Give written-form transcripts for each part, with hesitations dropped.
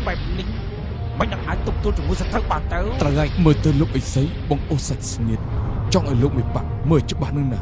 បែបនេះមិនអាចទប់ទល់ជាមួយសត្រូវបានទៅត្រូវហើយមើលទៅលោកអេសីបងអូសាច់ស្នៀតចង់ឲ្យលោកមេបាក់មើលច្បាស់នឹងណា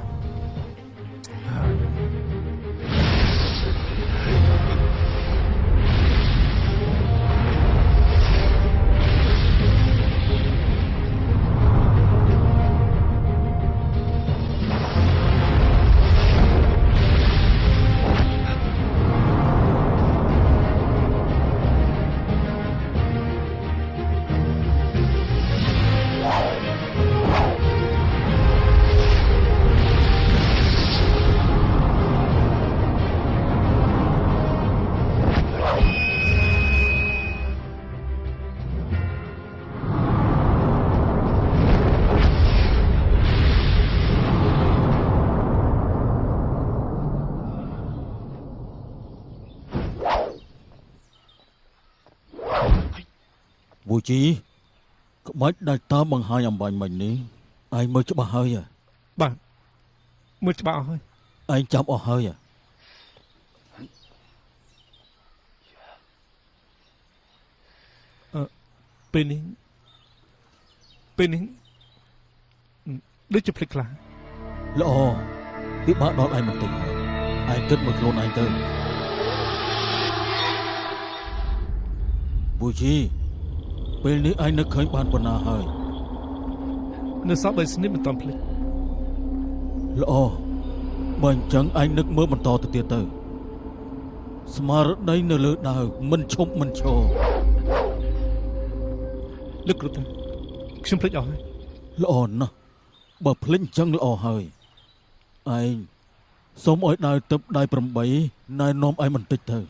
វូជីក្បាច់ដែលតាមបង្ហាញអំបញ្ញមិញនេះឯងមើលច្បាស់ហើយបាទមើលច្បាស់អស់ហើយឯងចាំអស់ហើយពេលនេះដូចជាភ្លេចខ្លះល្អពិបាកដល់ឯងបន្តិចហើយឯងគិតមើលខ្លួនឯងទៅវូជីពេលនេះឯងនឹកឃើញបានប៉ុណ្ណាហើយនៅសពបីស្និតមិនតាន់ភ្លេចល្អបើអញ្ចឹងឯងនឹកមើលបន្តទៅទៀតទៅស្មារតីនៅលើដាវមិនឈប់មិនឈរលើកគ្រូតាខ្ញុំភ្លេចអស់ហើយល្អណាស់បើភ្លេចអញ្ចឹងល្អហើយឯងសូមឲ្យដាវទឹកដៃ8ណែនាំឯងបន្តិចទៅ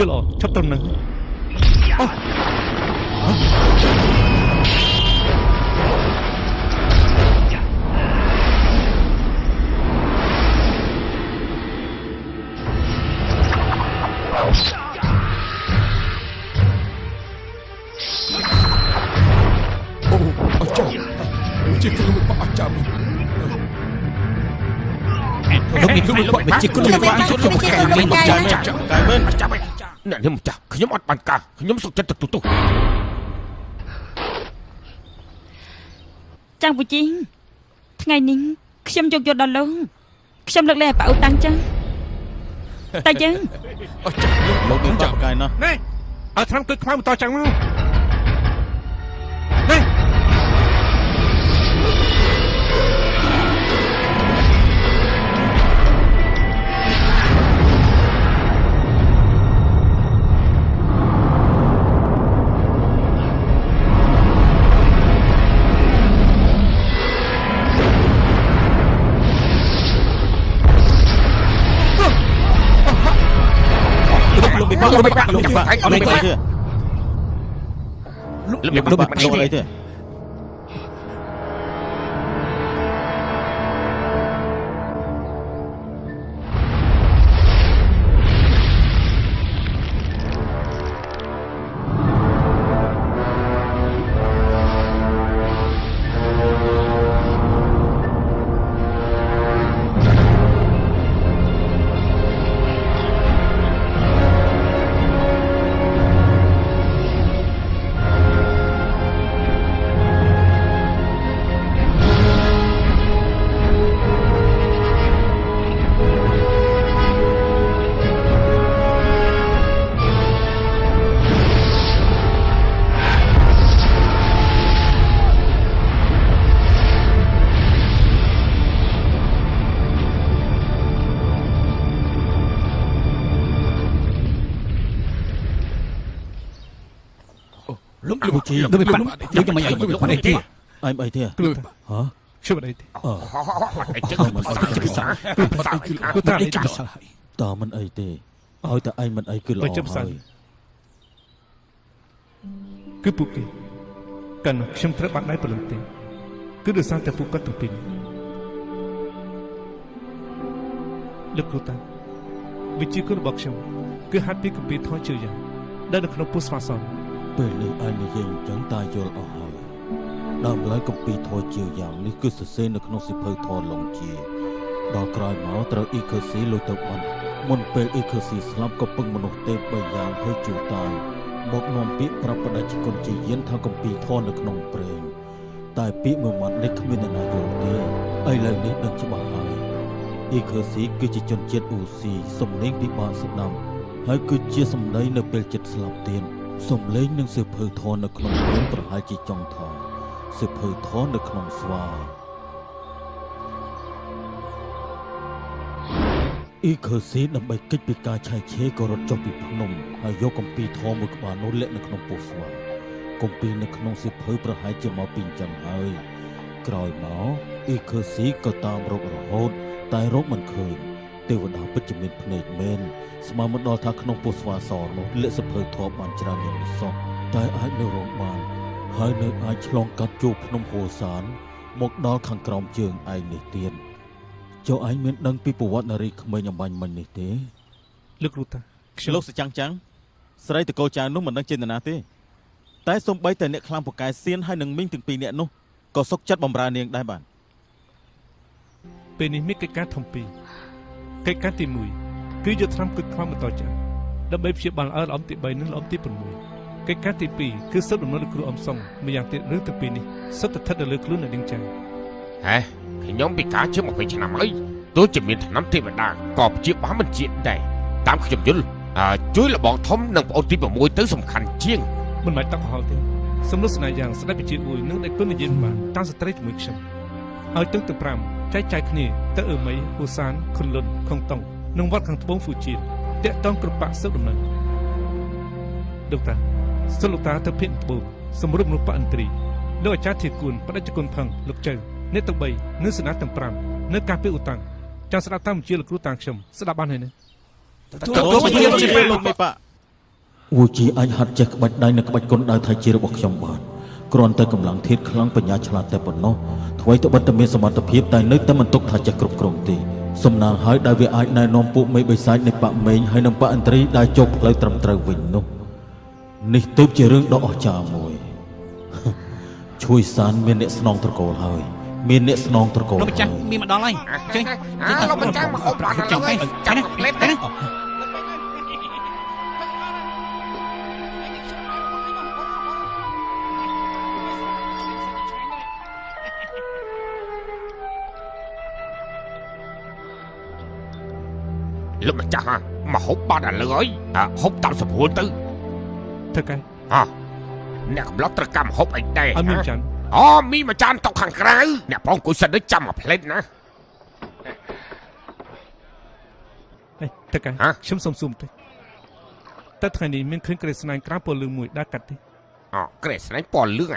យល់អត់ឈប់ត្រឹមហ្នឹងជាគ្រូបអស្ចារ្យលោកនេះគ្រូបជាគ្រូបអស្ចារ្យលោកតែមិនចាប់អ្នកនេះម្ចាស់ខ្ញុំអត់បានការខ្ញុំសុខចិត្តទៅទុះចាំពូជីងថ្ងៃនេះខ្ញុំយកយល់ដល់លោកខ្ញុំលើកលែងឲ្យប៉ាអូតាំងចឹងតែយើងអស់ចាស់លោកមានចាប់កាយណាស់ណែឲ្យឆ្នាំគឺខ្មៅបន្តចឹងមកណែលោកបាក់អត់អីទេលោកបាក់លោកអីទេ Bố trí. Đối với bạn, đối với mày ấy, bạn ấy thế. Ai mà ấy thế à? Hả? Chưa bạn ấy thế. Cứ ta ấy sao hại. Ta mình ấy thế. Hỏi ta ai mình ấy cứ lo hơi. Cứ bụi kì. Cần xem thất bạn ấy bởi lần tiền. Cứ được sang tại phụ cất từ pin. Lực của ta. Vì chỉ có bậc xong. Cứ hát biết cầm biết thôi chưa vậy. Đã được nó bút phá xong. ពេលនេះឯងនិយាយអញ្ចឹងតាយល់អស់ហើយដើមឡើយកម្ពីធរជាយ៉ាងនេះគឺសរសេរនៅក្នុងសិភៅធរឡុងជាដល់ក្រោយមកត្រូវអ៊ីខឺស៊ីលុយទៅបាត់មុនពេលអ៊ីខឺស៊ីស្លាប់ក៏ពឹងមនុស្សទេព3យ៉ាងហើយជួតាយមកនាំពាក្យប្រាប់បដិជគុណជាយានថាកម្ពីធរនៅក្នុងព្រៃតែពាក្យមួយម៉ាត់នេះគ្មានអ្នកណាយល់ទេឥឡូវនេះដឹងច្បាស់ហើយអ៊ីខឺស៊ីគឺជាជនជាតិអ៊ូស៊ីសំលេងពិបាកស្ដាប់ហើយគឺជាសម្ដីនៅពេលចិត្តស្លាប់ទៀតសំលេងនឹងសិភៅធននៅក្នុងរឿងប្រហែលជាចង់ថាសិភៅធននៅក្នុងស្វាអ៊ីខឺស៊ីដើម្បីកិច្ចពីការឆែកឆេរក៏រត់ចុះពីភ្នំហើយយកគម្ពីរធម៌មួយក្បាលនោះលាក់នៅក្នុងពោះស្វាគម្ពីរនៅក្នុងសិភៅប្រហែលជាមកពីអញ្ចឹងហើយក្រោយមកអ៊ីខឺស៊ីក៏តាមរករហូតតែរកមិនឃើញទេវតាពិតជាមានភ្នែកមែនស្មានមិនដល់ថាក្នុងពោះស្វាសនោះលាក់សិភៅធម៌បានច្រើនយ៉ាងនេះសោះតែអាចនៅរកបានហើយនៅអាចឆ្លងកាត់ជួរភ្នំហូសានមកដល់ខាងក្រោមជើងឯងនេះទៀតចុះឯងមានដឹងពីប្រវត្តិនារីក្មេងអំបញ្ញមិញនេះទេ លោកគ្រូតា លោកសចាំងចាំងស្រីតកោចៅនោះមិនដឹងចេតនាទេតែសំបីតែអ្នកខ្លាំងពូកែសៀនហើយនឹងមីងទាំងពីរនាក់នោះក៏សុកចិត្តបំរើនាងដែរបាទ ពេលនេះមានកិច្ចការធំពីរកិច្ចការទី1គឺយកថ្នាំគិតខ្វាំបន្តចាស់ដើម្បីព្យាបាលឲ្យល្អំទី3និងល្អំទី6កិច្ចការទី2គឺសិបដំណើរលោកគ្រូអំសុងម្យ៉ាងទៀតរឿងទាំងពីរនេះសុទ្ធតែស្ថិតនៅលើខ្លួនអ្នកនាងចាស់ ហេខ្ញុំពិការជា20ឆ្នាំហើយទោះជាមានថ្នាំទេវតាក៏ព្យាបាលមិនជាដែរតាមខ្ញុំយល់ជួយលបងធំនិងប្អូនទី6ទៅសំខាន់ជាង មិនបាច់តក់កុហកទេសំណួរស្នេហ៍យ៉ាងស្ដេចវិជាអ៊ុយនឹងដេកគុណនិយាយបានតាមស្ត្រីជាមួយខ្ញុំឲ្យទាំង5ចែកចាយគ្នាទៅអឺមីហ៊ូសានខុនលុនខុងតុងនិងវត្តខាងត្បូងហ្វូជីនតាក់តងគ្រប់បាក់សឹកដំណើរលោកតាសិលលោកតាទៅភៀនត្បូងសម្រុបមនុស្សបអន្ត្រីលោកអាចារ្យធាគួនបដិជគុណផឹងលោកចៅអ្នកទាំង3និងសេនាទាំង5នៅការពីឧតាំងចាំស្ដាប់តាមជាលោកគ្រូតាំងខ្ញុំស្ដាប់បានហើយណា វូជីអាចហាត់ចេះក្បាច់ដៃនិងក្បាច់គុណដៅថៃជារបស់ខ្ញុំបានគ្រាន់តែកម្លាំងធាតុខ្លាំងបញ្ញាឆ្លាតតែប៉ុណ្ណោះអ្វីទៅបិទតែមានសមត្ថភាពតែនៅតែមិនទុកថាចេះគ្រប់គ្រងទេសំណាងហើយដែលវាអាចណែនាំពួកមេបិសាចនៃបកមេងហើយនិងបកអន្ត្រីដែលជោគផ្លូវត្រឹមត្រូវវិញនោះនេះទើបជារឿងដ៏អស្ចារ្យមួយជួយសានមានអ្នកស្នងត្រកូលហើយមានអ្នកស្នងត្រកូល លោកម្ចាស់មានមកដល់ហើយចេញ លោកម្ចាស់មកហូបបានហើយចាំផ្លេតណា លោកម្ចាស់មកហូបបានឥឡូវហើយហូបតាមសម្រួលទៅ ធ្វើកែ អ្នកកំឡុងត្រូវកម្មហូបអីដែរ អត់មានចាន់ អូមីមួយចានតុកខាងក្រៅអ្នកបងអង្គុយសិនទៅចាំមកផ្លេតណា ធ្វើកែខ្ញុំសុំស៊ូមតិចតែថ្ងៃនេះមានឃើញក្រេស្នាញក្រាបពលលឿងមួយដើរកាត់ទេ ក្រេស្នាញពណ៌លឿង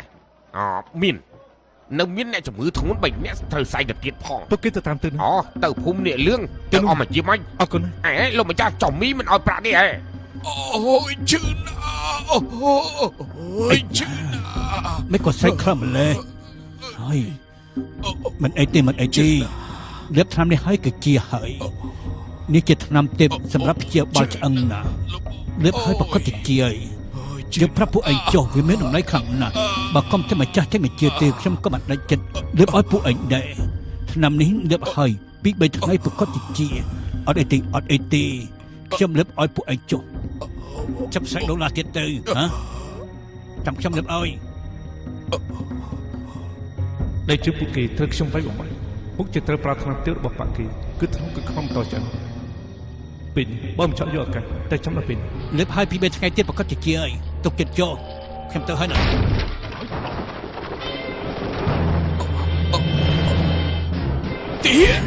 មាននៅមានអ្នកជំងឺធ្ងន់3អ្នកត្រូវសៃទៅទៀតផង ពួកគេទៅតាមទៅ ទៅភូមិនេះលឿងទៅអស់មកយាមវិញ អរគុណ លោកម្ចាស់ចំមីមិនអោយប្រាក់នេះហ៎ អូយជឿណាអូយជឿណា មិនក៏ស្រេកខ្លះម្លេះហើយមិនអីទេមិនអីទេលាបថ្នាំនេះហើយគឺជាហើយនេះជាថ្នាំទេពសម្រាប់ព្យាបាលឆ្អឹងណាលាបហើយប្រកបជាហើយយើងប្រាប់ពួកឯងចុះវាមានតម្លៃខ្លាំងណាស់បើកុំតែម្ចាស់ចេះមិនជឿទេខ្ញុំក៏មិនដាច់ចិត្តលាបឲ្យពួកឯងដែរថ្នាំនេះលាបហើយពី3ថ្ងៃប្រកបជាអត់អីទេខ្ញុំលាបឲ្យពួកឯងចុះចាប់សាច់ដុល្លារទៀតទៅហ៎ចាំខ្ញុំលាបឲ្យ ដែលជឿពួកគេត្រូវខ្ញុំវាយបំបាច់ពួកជាត្រូវប្រាថ្នាទៀតរបស់បាក់គេគឺថ្នាក់គឺខំតចាពេលនេះបើមិនចောက်យកឱកាសតែចាំដល់ពេល លើបហើយពី3ថ្ងៃទៀតប្រកាសជាហើយទុកចិត្តចោលខ្ញុំទៅហើយណា ទៀ អ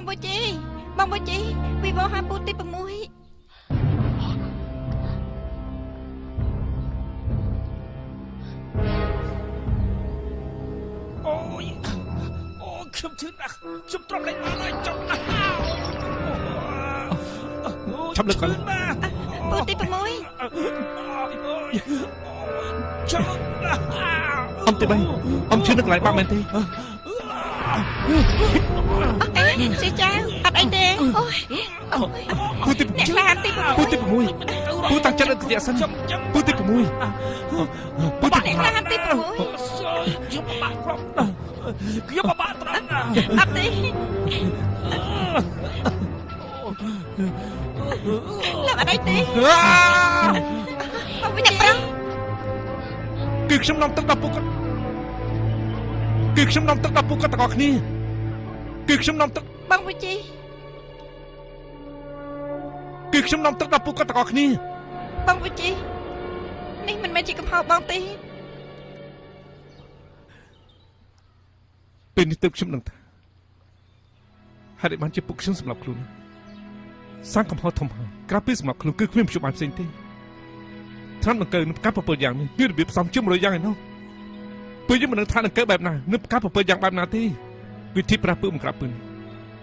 បងបូជីវិវហាពូទី6ខ្ញុំជឿណាស់ខ្ញុំទ្រាំលេងបានហើយចុះណាស់ចាំលើកគាត់ពូទី6ចាំអ៊ំទី3អ៊ំជឿនៅកន្លែងបាក់មែនទេអេស៊ីចាអត់អីទេអូយ ពូទី អ្នកខ្លាទី6 ពូទី6ពូតាំងចិត្តទៅសិនពូទី6ពូទីអ្នកខ្លាទី6ខ្ញុំបបាក់ត្រង់ណា អត់ទេលោកអត់អីទេបងវិញប្រង គឺខ្ញុំនាំទឹកដល់ពុកគាត់គឺខ្ញុំនាំទឹកដល់ពុកគាត់ទាំងអស់គ្នាគឺខ្ញុំនាំទឹក បងបូជី គឺខ្ញុំនាំទឹកដល់ពុកគាត់ទាំងអស់គ្នា បងបូជីនេះមិនមែនជាកំហុសបងទេ ពេលនេះទើបខ្ញុំដឹងថាហេតុអីបានជាពុកខ្ញុំសម្រាប់ខ្លួនសាំងកំហុសធំហើយក្រៅពីសម្រាប់ខ្លួនគឺគ្មានព្យុះបានផ្សេងទេថ្នាំដង្កូវនឹងការប្រពើយ៉ាងនេះមានរបៀបផ្សំជុំរយយ៉ាងឯណោះពេលយើងមិនដឹងថាដង្កូវបែបណានឹងការប្រពើយ៉ាងបែបណាទេវិធីប្រាស់ពើមិនក្រាបពឹង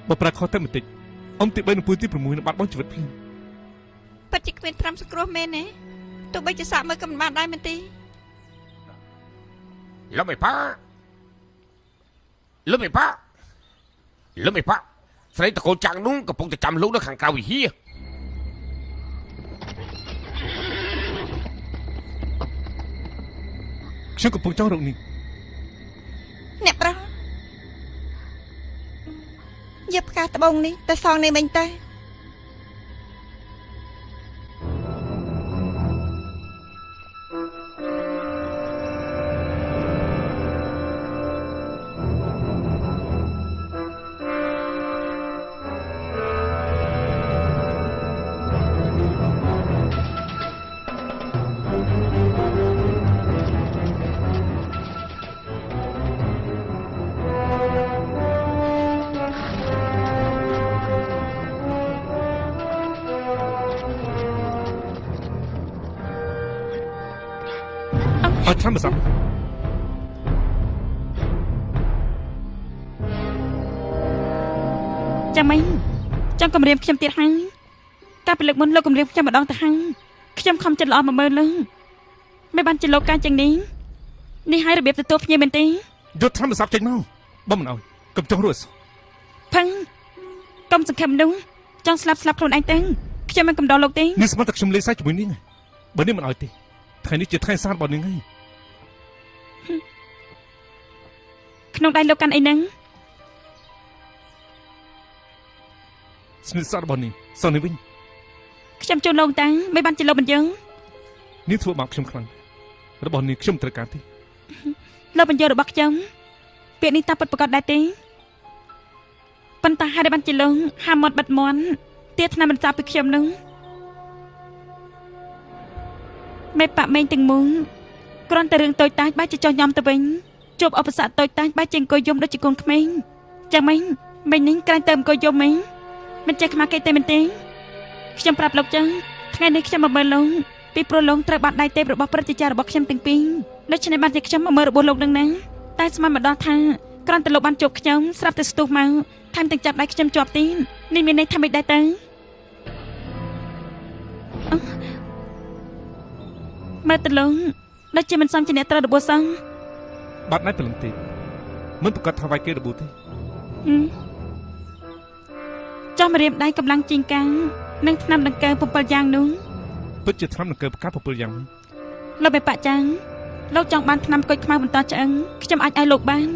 បើប្រាខុសតែបន្តិចអ៊ំទី3និងពូទី6នឹងបាត់បង់ជីវិតភ្លាម ពិតជាគ្មានត្រាំសង្គ្រោះមែនទេទោះបីជាសាក់មើលក៏មិនបានដែរមែនទេ លោកមេប៉ាស្រីតកូនចាំងនោះកំពុងតែចាំលោកនៅខាងក្រៅវិហារ ខ្ញុំកំពុងចង់រកនេះ អ្នកប្រងយកផ្កាត្បូងនេះទៅសងនេះមិញទៅ ឲ្យថ្នាំម្សិល ចាំមិញចង់គម្រាមខ្ញុំទៀតហើយកាលពីលើកមុនលោកគម្រាមខ្ញុំម្ដងទៅហើយខ្ញុំខំចិត្តល្អ10000លើមិនបានជាលោកការចឹងនេះនេះឲ្យរបៀបទទួលភ្ញៀវមែនទេ យកថ្នាំម្សិលចេញមកបើមិនឲ្យកុំចង់រស់ ផឹងកុំសង្ឃឹមនោះចង់ស្លាប់ខ្លួនឯងទៅខ្ញុំមិនកំដរលោកទេ នេះស្មើតែខ្ញុំលេងសើចជាមួយនាងបើនេះមិនឲ្យទេថ្ងៃនេះជាថ្ងៃសានរបស់នាងហើយ ក្នុងដៃលោកកាន់អីហ្នឹង ស្និទ្ធសារបស់នាងសងនេះវិញ ខ្ញុំជួនលោកតាំងមិនបានជាលោកមិនយើង នាងធ្វើបាបខ្ញុំខ្លាំងរបស់នាងខ្ញុំត្រូវការទេ លោកបញ្យល់របស់ខ្ញុំពាក្យនេះតាពិតប្រកបដែរទេប៉ុន្តែហេតុតែបានជាលោកហាមាត់បិទមាន់ទាថ្នាំមិនចាប់ពីខ្ញុំនឹងមេប៉មេងទាំងមូលគ្រាន់តែរឿងតូចតាចបែរជាចោះញ៉ាំទៅវិញជួបឧបសគ្គតូចតាចបែរជាអង្គុយយំដូចជាកូនក្មេងចាំមិញនេះក្រែងទៅអង្គុយយំមិញមិនចេះខ្មាស់គេទេមែនទេខ្ញុំប្រាប់លោកចឹងថ្ងៃនេះខ្ញុំមកមើលលោកពីព្រោះលោកត្រូវបានដៃទេពរបស់ព្រឹទ្ធាចារ្យរបស់ខ្ញុំទាំងពីរដូច្នេះបានជាខ្ញុំមកមើលរបួសលោកនឹងណាតែស្មានមកដល់ថាគ្រាន់តែលោកបានជួបខ្ញុំស្រាប់តែស្ទុះមកថែមទាំងចាប់ដៃខ្ញុំជាប់ទីនេះមានន័យថាមិនដែរទៅមើលទៅលោកដូចជាមិនសមជាអ្នកត្រូវរបួសសោះ បាត់ណៃព្រលឹងទេមិនប្រកាសថាវាយគេរបួសទេ ចោះមករៀបដៃកម្លាំងជីងកាំងនិងថ្នាំដង្កូវ7យ៉ាងនោះ ពិតជាថ្នាំដង្កូវផ្កា7យ៉ាង លោកបេប៉ាចាងលោកចង់បានថ្នាំគុជខ្មៅបន្តឆ្អឹងខ្ញុំអាចឲ្យលោកបាន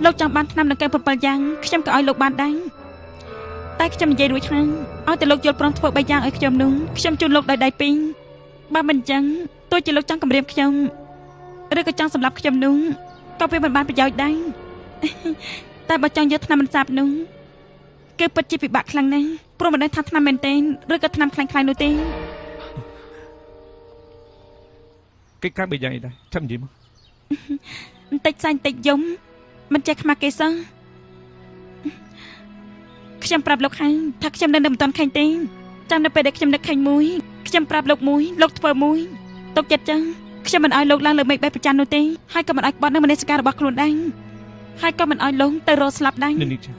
លោកចង់បានថ្នាំដង្កូវ7យ៉ាងខ្ញុំក៏ឲ្យលោកបានដែរតែខ្ញុំនិយាយរួចហើយឲ្យតែលោកយល់ព្រមធ្វើ3យ៉ាងឲ្យខ្ញុំនោះខ្ញុំជូនលោកដោយដៃពីរបើមិនអញ្ចឹងទោះជាលោកចង់គំរាមខ្ញុំឬក៏ចង់សម្លាប់ខ្ញុំនោះក៏វាមិនបានប្រយោជន៍ដែរតែបើចង់យកថ្នាំមិនសាបនោះគឺពិតជាពិបាកខ្លាំងណាស់ព្រោះមិនដឹងថាថ្នាំមែនទេឬក៏ថ្នាំខ្លាំងៗនោះទេ កិច្ចការ3យ៉ាងអីដែរចាំនិយាយមក បន្តិចសាញ់បន្តិចយំមិនចេះខ្មាស់គេសោះ ខ្ញុំប្រាប់លោកហើយថាខ្ញុំនៅមិនទាន់ឃើញទេចាំនៅពេលដែលខ្ញុំនឹកឃើញមួយខ្ញុំប្រាប់លោកមួយលោកធ្វើមួយទុកចិត្តចឹងខ្ញុំមិនឲ្យលោកឡើងលើមេឃបែបប្រច័ណ្ឌនោះទេហើយក៏មិនឲ្យក្បត់នៅមនសិការរបស់ខ្លួនដែរហើយក៏មិនឲ្យលោកទៅរកស្លាប់ដែរ នេះចា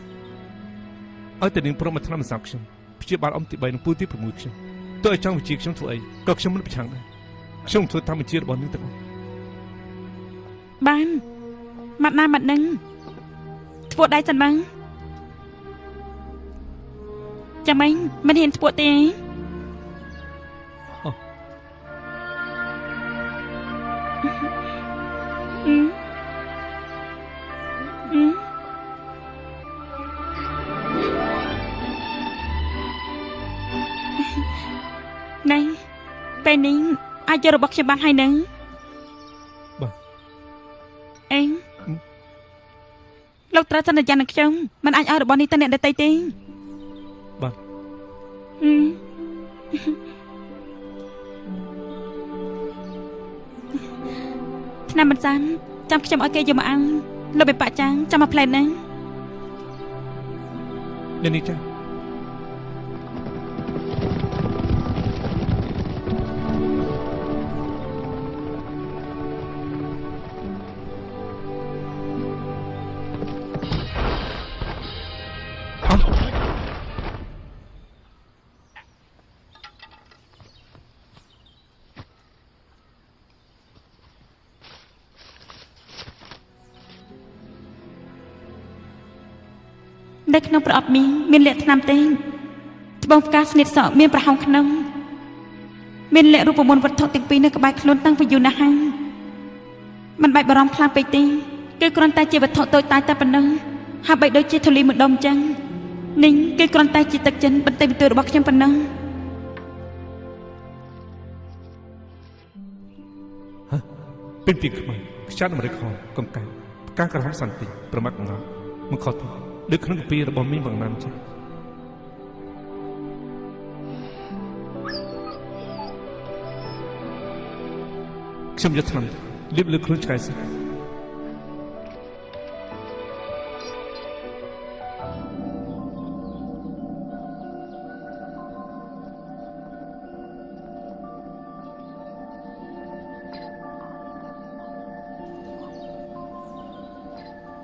ឲ្យតែនាងព្រមមកថ្នាំម្សៅខ្ញុំព្យាបាលអំទី3និងពូទី6ខ្ញុំទោះឲ្យចង់វិជាខ្ញុំធ្វើអីក៏ខ្ញុំមិនប្រឆាំងដែរខ្ញុំធ្វើតាមបញ្ជារបស់នាងទាំងអស់បានម៉ាត់ណាម៉ាត់នឹងធ្វើដៃសិនបងចាំមិញមិនហ៊ានធ្វើទេណៃពេលនេះអាចយករបស់ខ្ញុំបានហើយនឹងបាទអេងលោកត្រូវសន្យានឹងខ្ញុំមិនអាចឲ្យរបស់នេះទៅអ្នកដទៃទេបាទឆ្នាំមិនសានចាំខ្ញុំឲ្យគេយកមកănលោកបេប៉ាចាំងចាំមកផ្លែហ្នឹងនេះចានៅក្នុងប្រអប់មីមានលក្ខថ្នាំទេត្បូងផ្កាស្នៀតសក់មានប្រហោងក្នុងមានលក្ខរូបមន្តវត្ថុទាំងពីរនៅក្បែរខ្លួនតាំងពីយូរណាស់ហើយមិនបាច់បារម្ភខ្លាំងពេកទេគឺគ្រាន់តែជាវត្ថុតូចតាចតែប៉ុណ្ណឹងហាក់បីដូចជាធូលីមួយដុំចឹងនេះគឺគ្រាន់តែជាទឹកចិនបន្តិចបន្តួចរបស់ខ្ញុំប៉ុណ្ណឹងពេលពីខ្មៅខ្ចាត់អាមេរិកហោកុំកាយផ្កាក្រហមសន្តិប្រមាត់ងល់មកខុសទៅដូចក្នុងកាពីរបស់មីងបងណាំចាខ្ញុំយកថ្នាំលាបលើខ្លួនឆ្កែសិ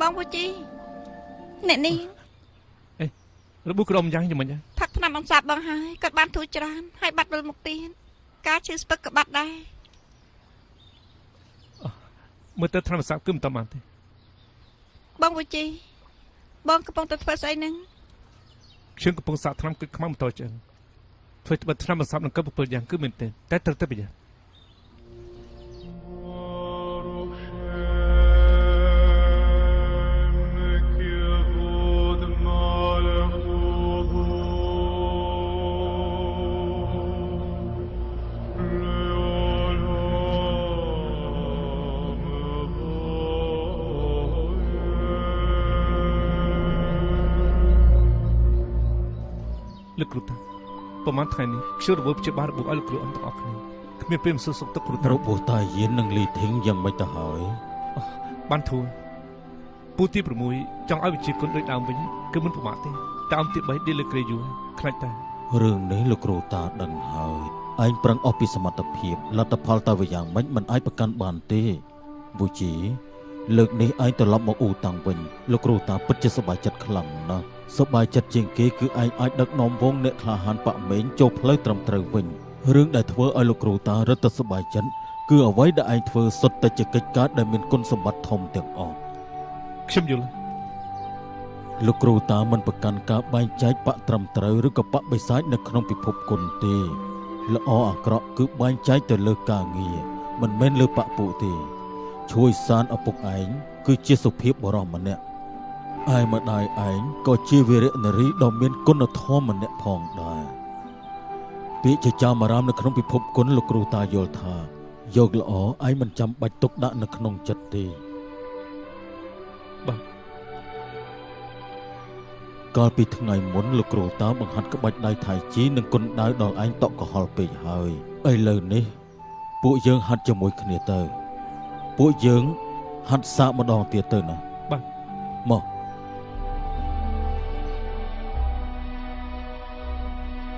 បងពូជីអ្នកនេះអេរបួសក្រមយ៉ាងយ៉ាងម៉េចផឹកថ្នាំអំសាបបងហើយគាត់បានធូរច្រើនហើយបាត់វិលមកទៀតការឈឺស្ពឹកក៏បាត់ដែរមើលទៅថ្នាំអំសាបគឺមិនតាមបានទេបងពូជីបងកំពុងតែធ្វើស្អីហ្នឹងខ្ញុំកំពុងសាកថ្នាំគឺខ្មៅម៉ូតូចឹងធ្វើត្បិតថ្នាំអំសាបនឹងកើ7យ៉ាងគឺមែនទេតែត្រូវតែប្រយ័ត្នលោកគ្រូតាប្រហែលថ្ងៃនេះខ្ញុំរវល់ព្យាបាលរបួសឲ្យលោកគ្រូអ៊ំទាំងអស់គ្នាគ្មានពេលមិនសួរសុខទុក្ខគ្រូតារបួសតាយាននិងលីធីងយ៉ាងម៉េចទៅហើយបានធូរពូទី6ចង់ឲ្យវិជាគុណដូចដើមវិញគឺមិនប្រមាថទេតែអំទី3ឌីលើក្រេយូខ្លាចតែរឿងនេះលោកគ្រូតាដឹងហើយឯងប្រឹងអស់ពីសមត្ថភាពលទ្ធផលតើវាយ៉ាងម៉េចមិនអាចប្រកាន់បានទេពូជីលើកនេះឯងត្រឡប់មកអ៊ូតាំងវិញលោកគ្រូតាពិតជាសប្បាយចិត្តខ្លាំងណាស់សប្បាយចិត្តជាងគេគឺឯងអាចដឹកនាំវងអ្នកក្លាហានប៉មេងចូលផ្លូវត្រឹមត្រូវវិញរឿងដែលធ្វើឲ្យលោកគ្រូតារឹតតែសប្បាយចិត្តគឺអ្វីដែលឯងធ្វើសុទ្ធតែជាកិច្ចការដែលមានគុណសម្បត្តិធំទាំងអស់ខ្ញុំយល់លោកគ្រូតាមិនប្រកាន់ការបែងចែកបកត្រឹមត្រូវឬក៏បកបិសាចនៅក្នុងពិភពគុណទេល្អអាក្រក់គឺបែងចែកទៅលើការងារមិនមែនលើបកពួកទេជួយសានឪពុកឯងគឺជាសុភាពបរោះម្នាក់ឯម្ដាយឯងក៏ជាវីរនារីដ៏មានគុណធម៌ម្នាក់ផងដែរពាក្យចចាមអារាមនៅក្នុងពិភពគុណលោកគ្រូតាយល់ថាយកល្អឯងមិនចាំបាច់ទុកដាក់នៅក្នុងចិត្តទេបាទកាលពីថ្ងៃមុនលោកគ្រូតាបង្ហាត់ក្បាច់ដៃថៃជីនិងគុណដៅដល់ឯងតក់កំហល់ពេកហើយឥឡូវនេះពួកយើងហាត់ជាមួយគ្នាទៅពួកយើងហាត់សាកម្ដងទៀតទៅណាបាទមក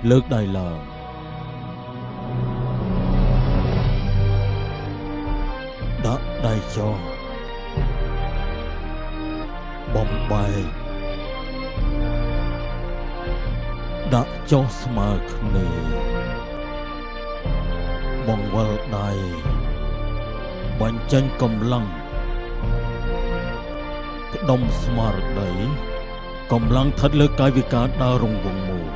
លើកដៃឡើងដាក់ដៃចុះបំបែកដាក់ចុះស្មើគ្នាបង្វិលដៃបញ្ចេញកម្លាំងផ្ដុំស្មារតីកម្លាំងស្ថិតលើកាយវិការដើររង្វង់មូល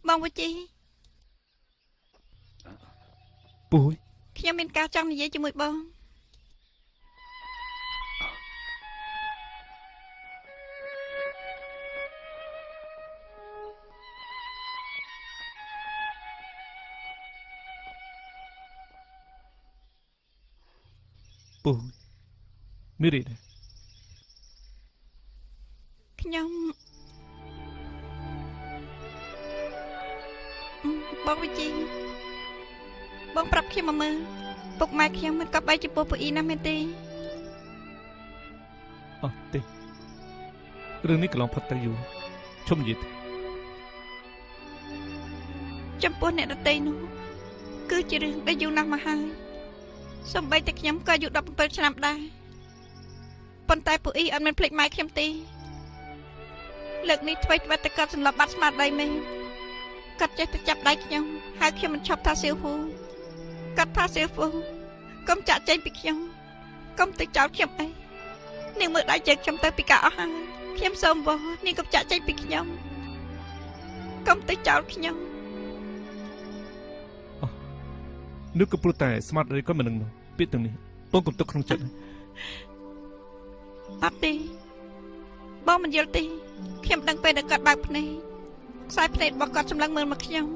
បងវិជី ពុយ ខ្ញុំមានការចង់និយាយជាមួយបង ពុយមីរីដែរ ខ្ញុំបងវិជីបងប្រាប់ខ្ញុំមកមើលពុកម៉ែខ្ញុំមិនក៏បីចំពោះពួកអ៊ីណាមែនទេ អត់ទេរឿងនេះកន្លងផុតទៅយូរឈប់និយាយទៅ ចំពោះអ្នកដតីនោះគឺជារឿងដែលយូរណាស់មកហើយសូម្បីតែខ្ញុំក៏អាយុ17ឆ្នាំដែរប៉ុន្តែពួកអ៊ីអត់មានភ្លេចម៉ែខ្ញុំទេលើកនេះថ្មីត្បិតតែគាត់សម្លាប់បាត់ស្មារតីមែនគាត់ចេះតែចាប់ដៃខ្ញុំហើយខ្ញុំមិនឈប់ថាសៀវភូគាត់ថាសៀវភូកុំចាក់ចែងពីខ្ញុំកុំទៅចោលខ្ញុំអីនាងមើលដៃជើងខ្ញុំទៅពីការអស់ហើយខ្ញុំសូមវល់នាងកុំចាក់ចែងពីខ្ញុំកុំទៅចោលខ្ញុំ នោះក៏ព្រោះតែស្មារតីគាត់មិននឹងពាក្យទាំងនេះបងកុំទុកក្នុងចិត្ត អត់ទេបងមិនយល់ទេខ្ញុំដឹងពេលដែលគាត់បើកភ្នែកខ្សែភ្នែករបស់គាត់សម្លឹងមើលមកខ្ញុំ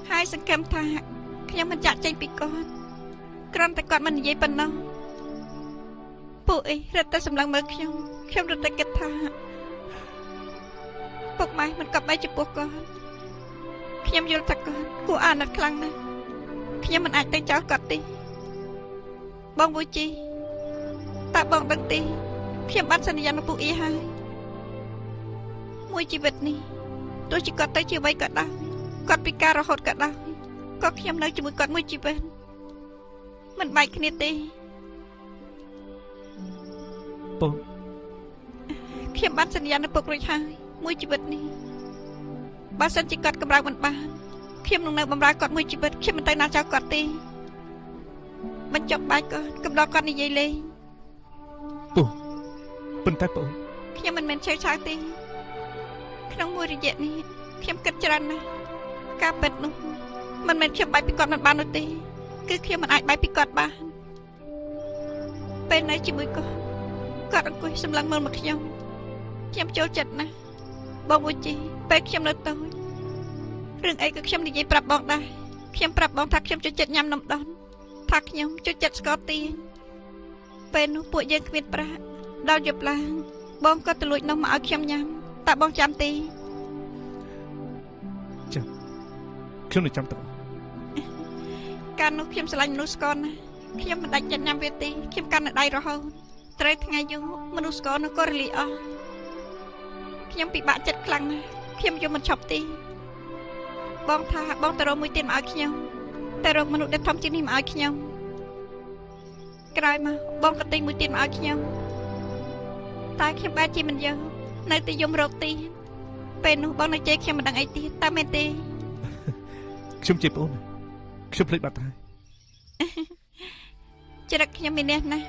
ហើយសង្ឃឹមថាខ្ញុំមិនចាក់ចេញពីគាត់គ្រាន់តែគាត់មិននិយាយប៉ុណ្ណោះពួកអីរត់តែសម្លឹងមើលខ្ញុំរត់តែគិតថាពុកម៉ែមិនក៏បីចំពោះគាត់ខ្ញុំយល់ថាគាត់គួរអាណិតខ្លាំងណាស់ខ្ញុំមិនអាចទៅចោលគាត់ទេបងវូជីតើបងដឹងទេខ្ញុំបានសន្យានឹងពួកអ៊ីហើយមួយជីវិតនេះទោះជាគាត់ទៅជាអ្វីក៏ដោយគាត់ពិការរហូតក៏ដោយក៏ខ្ញុំនៅជាមួយគាត់មួយជីវិតមិនបែកគ្នាទេ បង ខ្ញុំបានសន្យានឹងពុករួចហើយមួយជីវិតនេះបើសិនជាគាត់កម្រើកមិនបានខ្ញុំនឹងនៅបម្រើគាត់មួយជីវិតខ្ញុំមិនទៅណាចោលគាត់ទេបញ្ចប់បាយគាត់កំដរគាត់និយាយលេង ពុះប៉ុន្តែបង ខ្ញុំមិនមែនឆេវឆាវទេក្នុងមួយរយៈនេះខ្ញុំគិតច្រើនណាស់ការពិតនោះមិនមែនខ្ញុំបាយពីគាត់មិនបាននោះទេគឺខ្ញុំមិនអាចបាយពីគាត់បានពេលនៅជាមួយគាត់អង្គុយសម្លឹងមើលមកខ្ញុំចូលចិត្តណាស់បងវូជីពេលខ្ញុំនៅតូចរឿងអីក៏ខ្ញុំនិយាយប្រាប់បងដែរខ្ញុំប្រាប់បងថាខ្ញុំចូលចិត្តញ៉ាំនំដុនថាខ្ញុំចូលចិត្តស្ករទាញពេលនោះពួកយើងគ្មានប្រាក់ដល់យប់ឡើងបងក៏ទៅលួចនំមកឲ្យខ្ញុំញ៉ាំតើបងចាំទេ ខ្ញុំនឹងចាំតើ កាលនោះខ្ញុំស្រឡាញ់មនុស្សស្ករណាស់ខ្ញុំមិនដាច់ចិត្តញ៉ាំវាទេខ្ញុំកាន់នៅដៃរហូតត្រូវថ្ងៃយូរមនុស្សស្ករនោះក៏រលាយអស់ខ្ញុំពិបាកចិត្តខ្លាំងណាស់ខ្ញុំយំមិនឈប់ទេបងថាបងទៅរកមួយទៀតមកឲ្យខ្ញុំតែរកមនុស្សដែលធំជាងនេះមកឲ្យខ្ញុំក្រោយមកបងក៏ទិញមួយទៀតមកឲ្យខ្ញុំតែខ្ញុំបែរជាមិនយកនៅតែយំរកទីពេលនោះបងនៅជេរខ្ញុំមិនដឹងអីទៀតតើមែនទេ ខ្ញុំជាបងខ្ញុំភ្លេចបាត់ហើយ ចរិតខ្ញុំមាននេះណា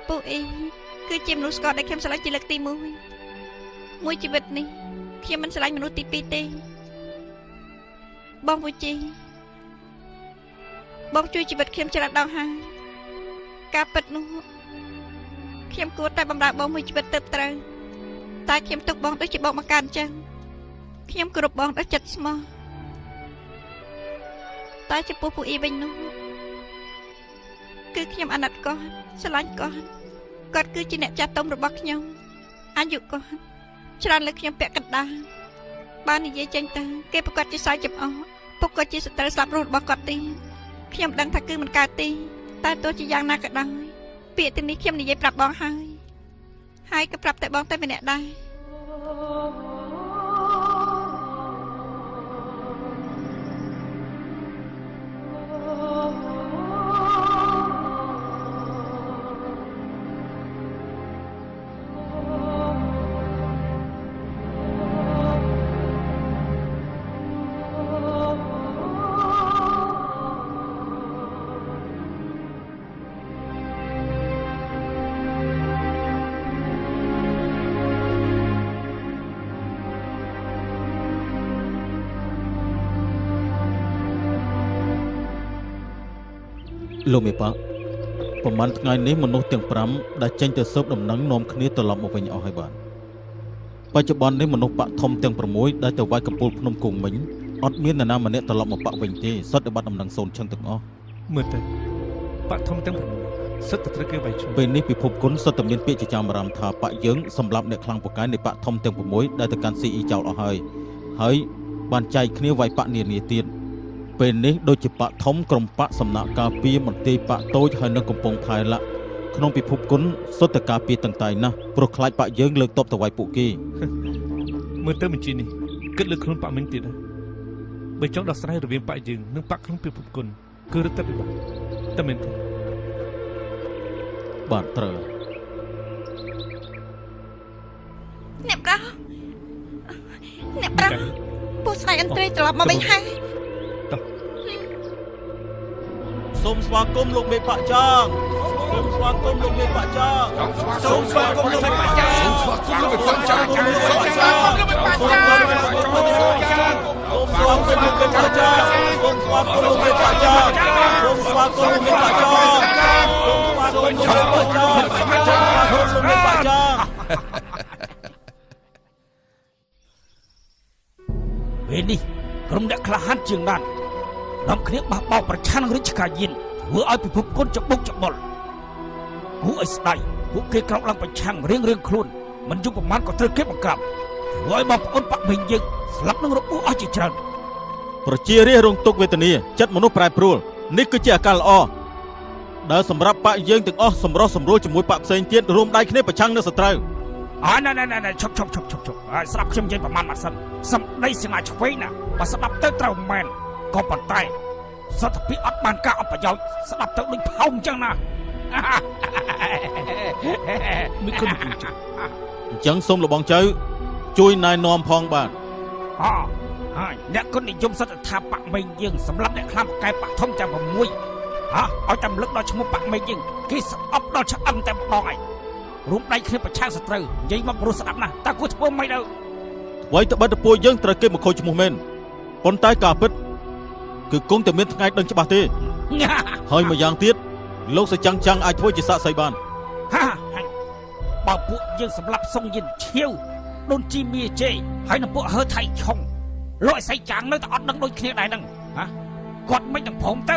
ពួកអ៊ីគឺជាមនុស្សស្ករដែលខ្ញុំស្រឡាញ់ជាលើកទី1មួយជីវិតនេះខ្ញុំមិនស្រឡាញ់មនុស្សទី2ទេបងវូជីបងជួយជីវិតខ្ញុំច្រើនដងហើយការពិតនោះខ្ញុំគួរតែបម្រើបងមួយជីវិតទៅត្រូវតែខ្ញុំទុកបងដូចជាបងមកកាន់អញ្ចឹងខ្ញុំគោរពបងដោយចិត្តស្មោះតែចំពោះពួកអ៊ីវិញនោះគឺខ្ញុំអាណិតគាត់ស្រឡាញ់គាត់គឺជាអ្នកចាស់ទុំរបស់ខ្ញុំអាយុគាត់ច្រើនលើខ្ញុំពាក់កណ្ដាលបាននិយាយចេញទៅគេប្រកាសជាសើចចំអកពុកក៏ជាសត្រូវស្លាប់រស់របស់គាត់ទេខ្ញុំដឹងថាគឺមិនកើតទេតែទោះជាយ៉ាងណាក៏ដោយពាក្យទាំងនេះខ្ញុំនិយាយប្រាប់បងហើយក៏ប្រាប់តែបងតែម្នាក់ដែរ លោកមេប៉ាប្រហែលថ្ងៃនេះមនុស្សទាំង5ដែលចេញទៅស៊ើបដំណឹងនាំគ្នាត្រឡប់មកវិញអស់ហើយបាទបច្ចុប្បន្ននេះមនុស្សបាក់ធំទាំង6ដែលទៅវាយកំពូលភ្នំគង់មិញអត់មាននរណាម្នាក់ត្រឡប់មកបាក់វិញទេសុទ្ធតែបាត់ដំណឹងសូនឈឹងទាំងអស់ មើលទៅបាក់ធំទាំង6សិតតែត្រូវគេវាយឈ្មោះ ពេលនេះពិភពគុណសុទ្ធតែមានពាក្យចចាមអារម្មណ៍ថាបាក់យើងសម្រាប់អ្នកខ្លាំងពូកែនៃបាក់ធំទាំង6ដែលទៅកាន់ CE ចោលអស់ហើយបានចែកគ្នាវាយបាក់នានាទៀតពេលនេះដូចជាបាក់ធំក្រុមបាក់សំណាក់ការពារមន្ទីរបាក់តូចហើយនៅកំពង់ផែឡាក់ក្នុងពិភពគុណសុទ្ធតែការពារទាំងតែណាស់ព្រោះខ្លាចបាក់យើងលើកតបទៅវាយពួកគេ មើលទៅបញ្ជីនេះគិតលើខ្លួនបាក់មិញទៀតហើយបើចង់ដោះស្រាយរវាងបាក់យើងនិងបាក់ក្នុងពិភពគុណគឺរឹតតែពិបាកតែមែនទេ បាទត្រូវ អ្នកប្រាំពួកស្រីអន្ត្រីត្រឡប់មកវិញហើយ សូមស្វាគមន៍លោកមេបាក់ចាងសូមស្វាគមន៍លោកមេបាក់ចាងសូមស្វាគមន៍លោកមេបាក់ចាងសូមស្វាគមន៍លោកមេបាក់ចាងសូមស្វាគមន៍លោកមេបាក់ចាងសូមស្វាគមន៍លោកមេបាក់ចាងសូមស្វាគមន៍លោកមេបាក់ចាងសូមស្វាគមន៍លោកមេបាក់ចាងសូមស្វាគមន៍លោកមេបាក់ចាងសូមស្វាគមន៍លោកមេបាក់ចាងសូមស្វាគមន៍លោកមេបាក់ចាង ពេលនេះក្រុមអ្នកក្លាហានជាងណាស់នាំគ្នាបះបោកប្រឆាំងរាជការយានធ្វើឲ្យពិភពគុណច្បុកច្បល់ពួកឲ្យស្ដាយពួកគេក្រោកឡើងប្រឆាំងរៀងខ្លួនមិនយូរប្រមាណក៏ត្រូវគេបង្ក្រាបធ្វើឲ្យបងប្អូនបាក់មិញយើងស្លាប់នឹងរបួសអស់ជាច្រើន ប្រជារាស្ត្ររងទុក្ខវេទនាចិត្តមនុស្សប្រែប្រួលនេះគឺជាអាការល្អដែលសម្រាប់បាក់យើងទាំងអស់សម្រុះសម្រួលជាមួយបាក់ផ្សេងទៀតរួមដៃគ្នាប្រឆាំងនឹងសត្រូវ ណែឈប់ហើយស្រាប់ខ្ញុំនិយាយប្រមាណម៉ាត់សិនសំដីសង្ហាឆ្វេងណាបើស្ដាប់ទៅត្រូវមែនក៏ប៉ុន្តែសត្វពីអត់បានការអត់ប្រយោជន៍ស្ដាប់ទៅដូចផោមអញ្ចឹងណា មិនគុណអញ្ចឹង អញ្ចឹងសូមលបងចៅជួយណែនាំផងបាទ ហើយអ្នកគុណនិយមសត្វថាបាក់មេងយើងសម្រាប់អ្នកខ្លាំងកែបាក់ធំទាំង6ឲ្យតែរំលឹកដល់ឈ្មោះបាក់មេងយើងគេស្អប់ដល់ឆ្អឹងតែម្ដងហើយរួមដៃគ្នាប្រឆាំងសត្រូវនិយាយមកព្រោះស្ដាប់ណាស់តើគួរធ្វើមិនទៅ អ្វីត្បិតតែពួកយើងត្រូវគេមកខូចឈ្មោះមែនប៉ុន្តែការពិតគឺគង់តែមានថ្ងៃដឹងច្បាស់ទេហើយមួយយ៉ាងទៀតលោកសចាំងចាំងអាចធ្វើជាសាក្សីបាន បើពួកយើងសម្រាប់សុងយិនឈៀវដូនជីមៀជេហើយនឹងពួកហើថៃឆុងលោកឯសៃចាំងនៅតែអត់ដឹងដូចគ្នាដែរហ្នឹងគាត់មិននឹងព្រមទៅ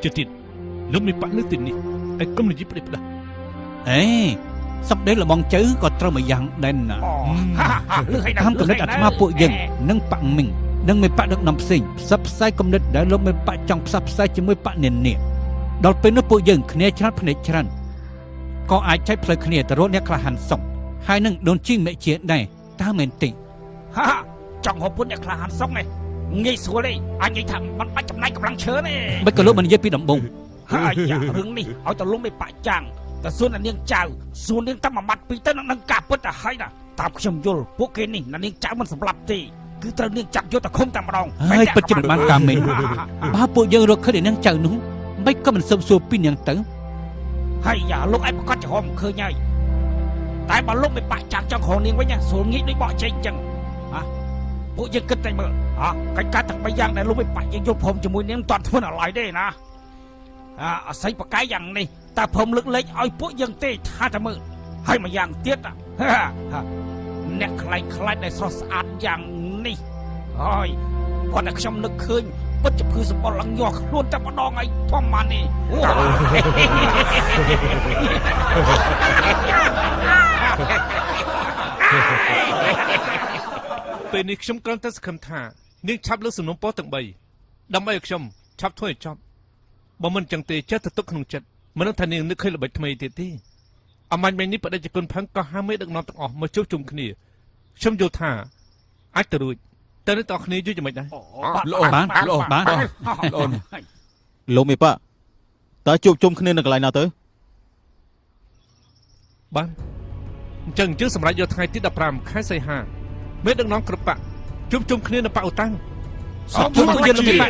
ជិតទៀតលោកមានបាក់នៅទីនេះឯកុំនិយាយផ្ដេសផ្ដាស់ សម្ដីលបងចៅក៏ត្រូវមួយយ៉ាងដែរណាតាមគំនិតអាត្មាពួកយើងនឹងបាក់មិញនឹងមិនបាក់ដឹកនាំផ្សេងផ្សព្វផ្សាយគំនិតដែលលោកមិនបាក់ចង់ផ្សព្វផ្សាយជាមួយបាក់នានាដល់ពេលនោះពួកយើងគ្នាច្រើនភ្នែកច្រើនក៏អាចចែកផ្លូវគ្នាទៅរកអ្នកក្លាហានសុកហើយនឹងដូនជីមេជាដែរតើមែនទេចង់ហៅពុនអ្នកក្លាហានសុកនេះងាយស្រួលទេអញនិយាយថាមិនបាច់ចំណាយកម្លាំងឈើទេមិនក៏លោកមិននិយាយពីដំបូងហើយរឿងនេះឲ្យទៅលោកមិនបាក់ចាំងតែសួននាងចៅសួននាងតែមួយម៉ាត់ពីរទៅនឹងការពិតទៅហើយណាតាមខ្ញុំយល់ពួកគេនេះនាងចៅមិនសម្លាប់ទេគឺត្រូវនាងចាប់យកទៅឃុំតែម្ដងហើយពិតជាមិនបានការមេបើពួកយើងរកឃើញនាងចៅនោះមិនក៏មិនសុំសួរពីនាងទៅហើយលោកឯងប្រកាសចំហំឃើញហើយតែបើលោកមិនបាក់ចាំងចង់ក្រនាងវិញស្រួលងាយដូចបកចេញអញ្ចឹងពួកយើងគិតតែមើលកិច្ចការទាំង3យ៉ាងដែលលោកមិនបាក់យើងយល់ព្រមជាមួយនាងមិនតាន់ធ្វើអ្វីទេណាអាស័យប្រកែកយ៉ាងនេះតែព្រមលើកលែងឲ្យពួកយើងទេថាតែមើលហើយមួយយ៉ាងទៀតអ្នកខ្លែងខ្លាចដែលស្រស់ស្អាតយ៉ាងនេះហើយគាត់តែខ្ញុំនឹកឃើញពិតជាភឺសម្បល់ឡើងញាស់ខ្លួនតែម្ដងហើយធម្មតានេះពេលនេះខ្ញុំគ្រាន់តែសង្ឃឹមថានាងឆាប់លើកសំណុំពរទាំង3ដើម្បីឲ្យខ្ញុំឆាប់ធ្វើឲ្យចប់បើមិនចឹងទេចេះទៅទុកក្នុងចិត្តមិននឹងថានាងនឹកឃើញល្បិចថ្មីទៀតទេអមាញ់មិញនេះបដិជគុណផឹងក៏ហាមេដឹកនាំទាំងអស់មកជួបជុំគ្នាខ្ញុំយល់ថាអាចទៅរួចតែអ្នកទាំងគ្នាយល់យ៉ាងម៉េចដែរល្អបាន លោកមេប៉ាតើជួបជុំគ្នានៅកន្លែងណាទៅ បានអញ្ចឹងយើងសម្រាប់យកថ្ងៃទី15ខែសីហាមេដឹកនាំគ្រប់បកជួបជុំគ្នានៅបកអូតាំង សូមជួយយើងលោកមេប៉ា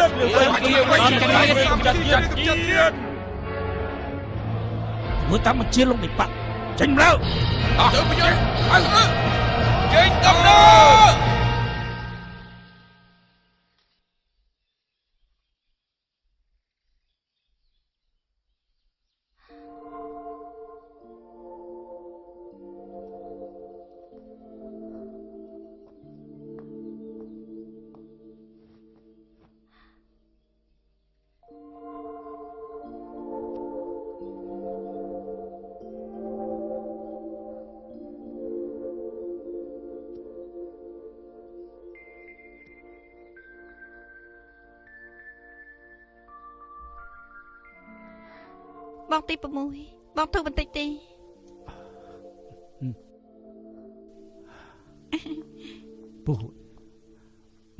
ធ្វើតាមបញ្ជាលោកនៃបកចេញមក បងទី6បងធ្វើបន្តិចទេពុះ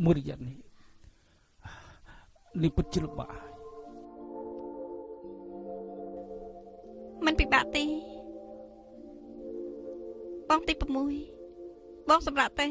មួយរយៈនេះពិតជាលំបាក មិនពិបាកទេបងទី6បងសម្រាប់ទៅ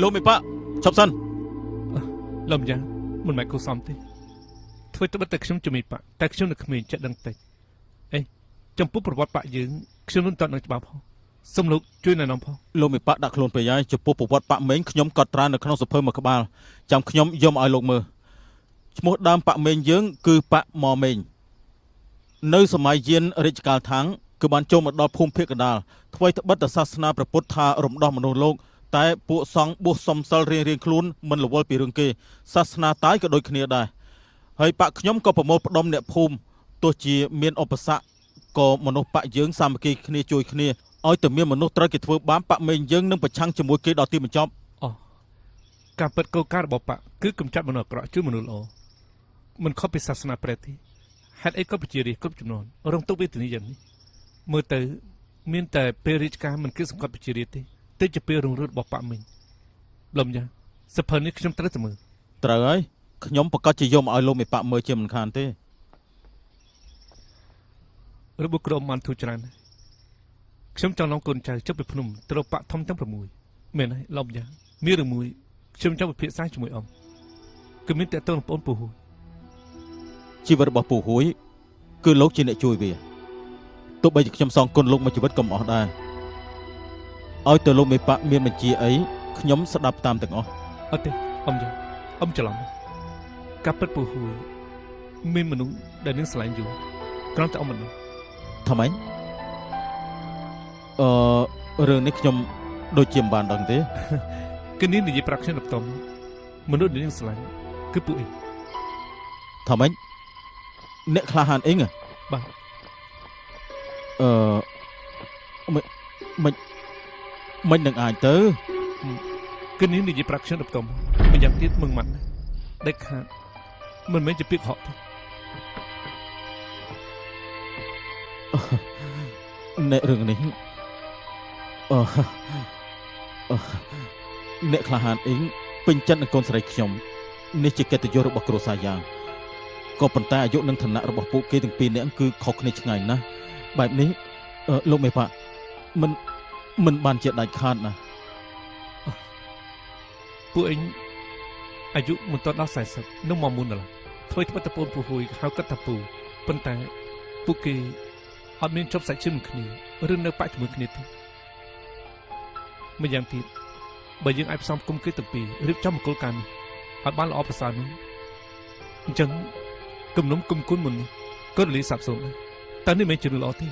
លោកមេប៉ាឈប់សិន លំយ៉ាងមិនមែនគូសំទេធ្វើទៅបិទតែខ្ញុំជំនាញបកតែខ្ញុំនៅក្មេងចិត្តដឹងតិចអេចំពោះប្រវត្តិបកយើងខ្ញុំមិនតន់នឹងច្បាប់ផងសូមលោកជួយណែនាំផង លោកមេប៉ាដាក់ខ្លួនប្រយាយចំពោះប្រវត្តិប៉ាមេងខ្ញុំកត់ត្រានៅក្នុងសភៅមួយក្បាលចាំខ្ញុំយកមកឲ្យលោកមើលឈ្មោះដើមប៉ាមេងយើងគឺប៉ាម៉មេងនៅសម័យយានរាជកាលថាងគឺបានចូលមកដល់ភូមិភាគកណ្ដាលថ្មីត្បិតតែសាសនាព្រះពុទ្ធថារំដោះមនុស្សលោកតែពួកសង្ឃបួសសំសិលរៀងៗខ្លួនមិនរវល់ពីរឿងគេសាសនាតាយក៏ដូចគ្នាដែរហើយប៉ាខ្ញុំក៏ប្រមូលផ្ដុំអ្នកភូមិទោះជាមានឧបសគ្គក៏មនុស្សប៉ាយើងសាមគ្គីគ្នាជួយគ្នាឲ្យតែមានមនុស្សត្រូវគេធ្វើបាបប៉ាមេងយើងនឹងប្រឆាំងជាមួយគេដល់ទីបញ្ចប់ ការពិតគោលការណ៍របស់បកគឺកម្ចាត់មនុស្សអាក្រក់ជួយមនុស្សល្អមិនខុសពីសាសនាព្រះទេហេតុអីក៏ប្រជារាស្ត្រគ្រប់ចំនួនរងទុក្ខវេទនាយ៉ាងនេះមើលទៅមានតែពេលរាជការមិនគិតសង្កត់ប្រជារាស្ត្រទេតែជាពេលរងរឹតរបស់បកមិញលំយ៉ាងសភៅនេះខ្ញុំត្រូវតែមើល ត្រូវហើយខ្ញុំប្រកាសជាយកមកឲ្យលោកមេប៉ាមើលជាមិនខានទេ របបក្រុមបានធូរច្រើនខ្ញុំចង់នាំកូនចៅចុះពីភ្នំទៅរកប៉ាក់ធំទាំង6មែនហើយលំយ៉ាងមានរឿងមួយខ្ញុំចង់ពិភាក្សាជាមួយអង្គគឺមានតែតើបងប្អូនពូហួយ ជីវិតរបស់ពូហួយគឺលោកជាអ្នកជួយវាទោះបីជាខ្ញុំសងគុណលោកមួយជីវិតក៏មិនអស់ដែរឲ្យទៅលោកមេប៉ាមានបញ្ជាអីខ្ញុំស្ដាប់តាមទាំងអស់ អត់ទេអង្គយ៉ាងអង្គច្រឡំការពិតពូហួយមានមនុស្សដែលនឹងស្រឡាញ់យូរគ្រាន់តែអង្គមិនដឹង ថាម៉េចរឿងនេះខ្ញុំដូចជាមិនបានដឹងទេ គឺនេះនិយាយប្រាប់ខ្ញុំដល់តមនុស្សដែលនឹងស្រឡាញ់គឺពួកអី ថាម៉េចអ្នកក្លាហានអីបាទមិននឹងអាចទៅ គឺនេះនិយាយប្រាប់ខ្ញុំដល់តម្យ៉ាងទៀតមឹងម៉ាត់ដាច់ខាតមិនមែនជាពាក្យហក់ទេ អ្នករឿងនេះអ្នកក្លាហានអីពេញចិត្តនឹងកូនស្រីខ្ញុំនេះជាកិត្តិយសរបស់គ្រួសារយ៉ាងក៏ប៉ុន្តែអាយុនិងឋានៈរបស់ពួកគេទាំងពីរនាក់គឺខុសគ្នាឆ្ងាយណាស់បែបនេះលោកមេប៉ាមិនបានជាដាច់ខាតណា ពួកឯងអាយុមិនទាន់ដល់40នឹងមកមុនឡើយធ្វើត្បិតតែពូនពូហួយហៅកាត់ថាពូប៉ុន្តែពួកគេអត់មានជប់សាច់ជើងគ្នាឬនៅប៉ាក់ជាមួយគ្នាទេម្យ៉ាងទៀតបើយើងអាចផ្សំគុំគេទាំងពីររៀបចំមង្គលការនេះឲ្យបានល្អប្រសើរនោះអញ្ចឹងគំនុំគុំគុណមុននេះក៏រលាយសាបសូន្យដែរតែនេះមិនជារឿងល្អទេ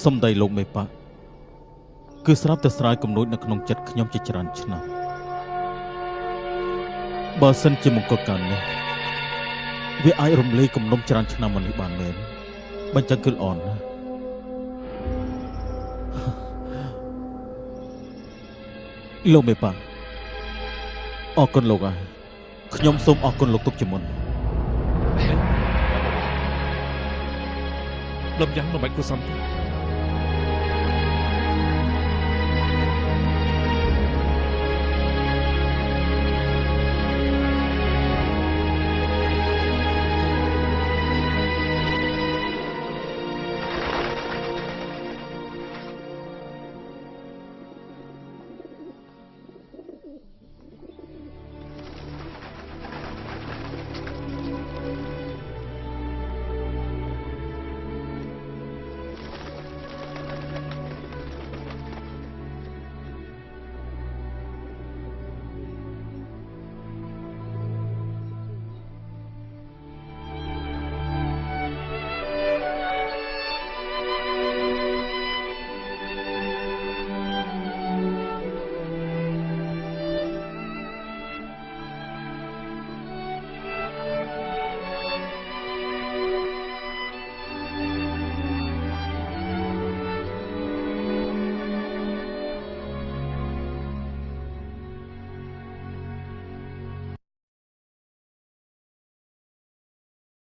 សំដីលោកមេប៉ាគឺស្រាប់តែស្រាយគំនូចនៅក្នុងចិត្តខ្ញុំជាច្រើនឆ្នាំបើសិនជាមង្គលការនេះវាអាចរំលាយគំនុំច្រើនឆ្នាំមកនេះបានមែនបើចឹងគឺល្អណាស់លោកមេប៉ាអរគុណលោកហើយខ្ញុំសូមអរគុណលោកទុកជាមុន លំយ៉ាងមិនបាច់គួរសមទេ